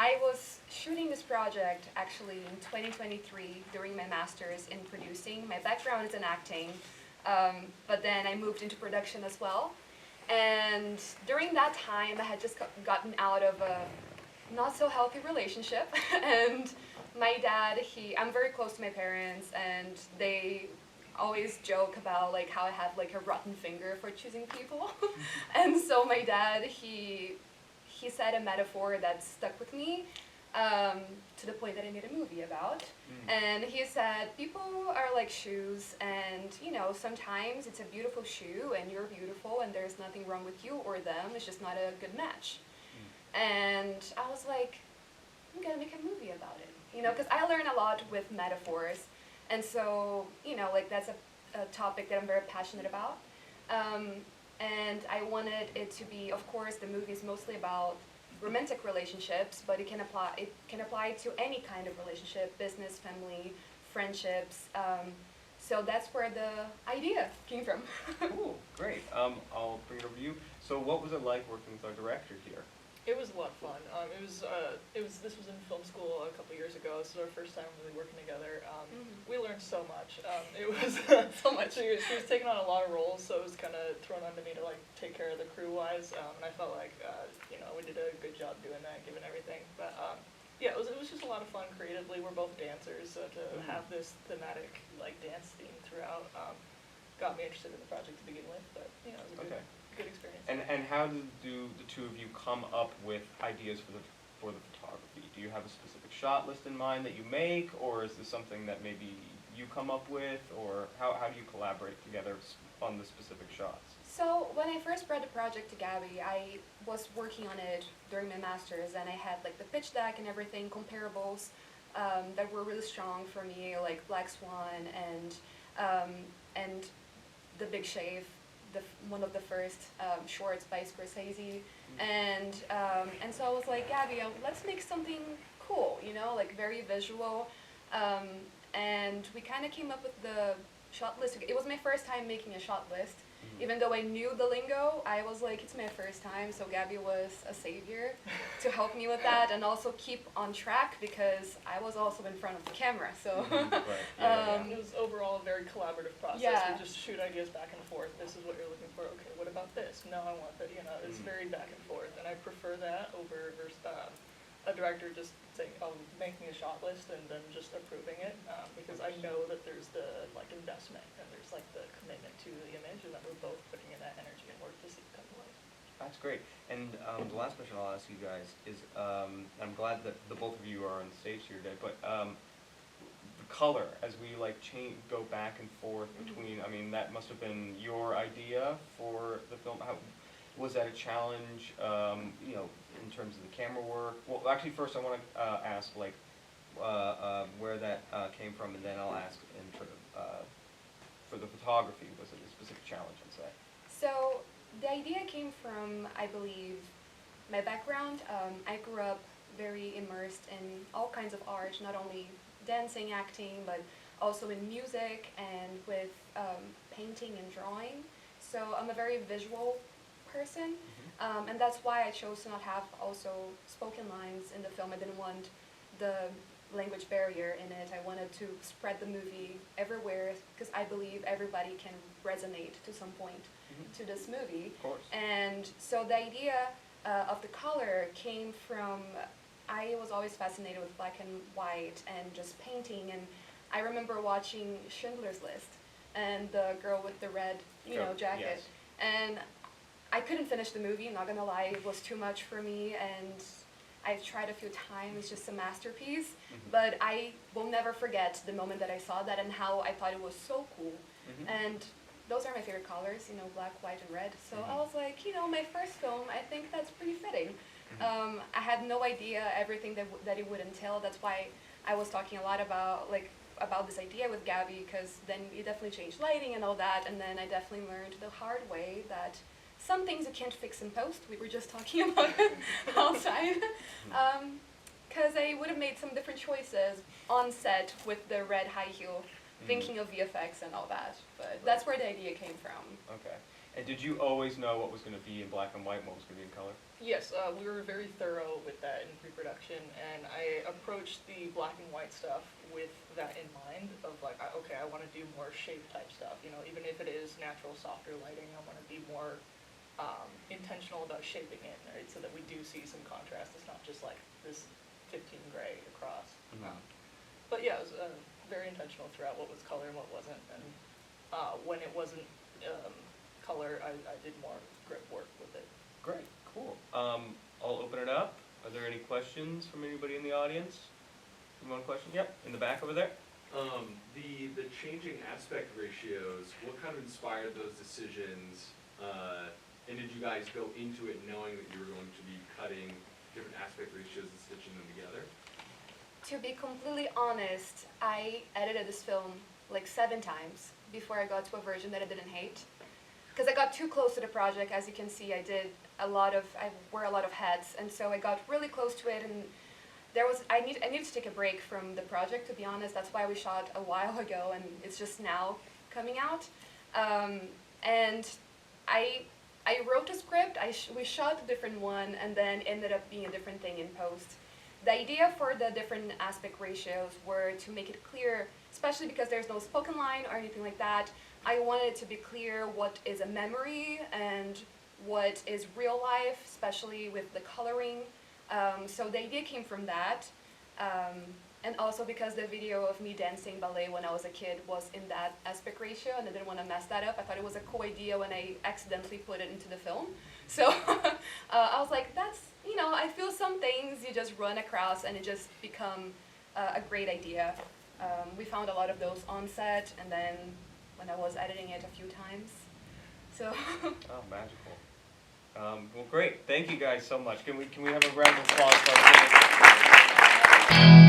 I was shooting this project actually in 2023 during my master's in producing. My background is in acting, but then I moved into production as well. And during that time, I had just gotten out of a not so healthy relationship. And my dad, I'm very close to my parents, and they always joke about like how I have like a rotten finger for choosing people. And so my dad, he said a metaphor that stuck with me, to the point that I made a movie about. And he said, people are like shoes, and sometimes it's a beautiful shoe and you're beautiful and there's nothing wrong with you or them, it's just not a good match. And I was like, I'm gonna make a movie about it, because I learn a lot with metaphors. And so, like that's a topic that I'm very passionate about. And I wanted it to be, of course, the movie is mostly about romantic relationships, but it can apply to any kind of relationship, business, family, friendships. So that's where the idea came from. Cool, great. I'll bring it over to you. So what was it like working with our director here? It was a lot of fun. This was in film school a couple years ago. This was our first time really working together. We learned so much. It was so much. She was taking on a lot of roles, so it was kind of thrown onto me to like take care of the crew wise. And I felt like we did a good job doing that, given everything. But yeah, it was just a lot of fun creatively. We're both dancers, so to have this thematic like dance theme throughout got me interested in the project to begin with. But it was a good experience. And how do the two of you come up with ideas for the photography? Do you have a specific shot list in mind that you make, or is this something that maybe you come up with, or how do you collaborate together on the specific shots? So when I first brought the project to Gabby, I was working on it during my master's, and I had like the pitch deck and everything, comparables that were really strong for me, like Black Swan and The Big Shave, one of the first shorts by Scorsese, and so I was like, Gabby, let's make something cool, like very visual, and we kind of came up with the shot list. It was my first time making a shot list. Even though I knew the lingo, I was like, it's my first time, so Gabby was a savior to help me with that and also keep on track, because I was also in front of the camera, so. It was overall a very collaborative process. Yeah. We just shoot ideas back and forth. This is what you're looking for. Okay, what about this? No, I want that. It's very back and forth, and I prefer that over a director just saying, making a shot list and then just approving it, because I know that there's the investment and there's the commitment to the image, and that we're both putting in that energy and work to see it come to life. That's great. And the last question I'll ask you guys is, I'm glad that the both of you are on stage here today, but the color, as we go back and forth between, that must have been your idea for the film. Was that a challenge, in terms of the camera work? Well, actually, first I want to ask where that came from, and then I'll ask for the photography. Was it a specific challenge, I'd say? So the idea came from, I believe, my background. I grew up very immersed in all kinds of art, not only dancing, acting, but also in music and with painting and drawing. So I'm a very visual person, and that's why I chose to not have also spoken lines in the film. I didn't want the language barrier in it. I wanted to spread the movie everywhere, because I believe everybody can resonate to some point to this movie. Of course. And so the idea of the color came from, I was always fascinated with black and white and just painting, and I remember watching Schindler's List and the girl with the red jacket. Yes. And I couldn't finish the movie, I'm not gonna lie, it was too much for me, and I've tried a few times, it's just a masterpiece, but I will never forget the moment that I saw that and how I thought it was so cool. And those are my favorite colors, black, white, and red, so I was like, my first film, I think that's pretty fitting. I had no idea everything that it would entail. That's why I was talking a lot about this idea with Gabby, because then you definitely changed lighting and all that, and then I definitely learned the hard way that some things you can't fix in post. We were just talking about it outside. Because I would have made some different choices on set with the red high heel, thinking of VFX and all that. But that's where the idea came from. Okay. And did you always know what was going to be in black and white and what was going to be in color? Yes, we were very thorough with that in pre-production. production, and I approached the black and white stuff with that in mind of like, okay, I want to do more shape type stuff, you know, even if it is natural, softer lighting, I want to be more intentional about shaping it, right, so that we do see some contrast. It's not just like this 15 gray across. Mhm. But yeah, it was very intentional throughout what was color and what wasn't, and when it wasn't color, I did more grip work with it. Great, cool. I'll open it up. Are there any questions from anybody in the audience? One question? Yep, in the back over there. The changing aspect ratios, what kind of inspired those decisions? And did you guys go into it knowing that you were going to be cutting different aspect ratios and stitching them together? To be completely honest, I edited this film like 7 times before I got to a version that I didn't hate. Because I got too close to the project. As you can see, I wear a lot of hats, and so I got really close to it, and I needed to take a break from the project, to be honest. That's why we shot a while ago, and it's just now coming out. And I wrote a script, we shot a different one, and then ended up being a different thing in post. The idea for the different aspect ratios were to make it clear, especially because there's no spoken line or anything like that. I wanted it to be clear what is a memory and what is real life, especially with the coloring. So the idea came from that. And also because the video of me dancing ballet when I was a kid was in that aspect ratio, and I didn't want to mess that up. I thought it was a cool idea when I accidentally put it into the film. So I was like, that's, you know, I feel some things you just run across and it just become a great idea. We found a lot of those on set, and then when I was editing it a few times. So. Oh, magical. Well, great. Thank you guys so much. Can we have a round of applause for our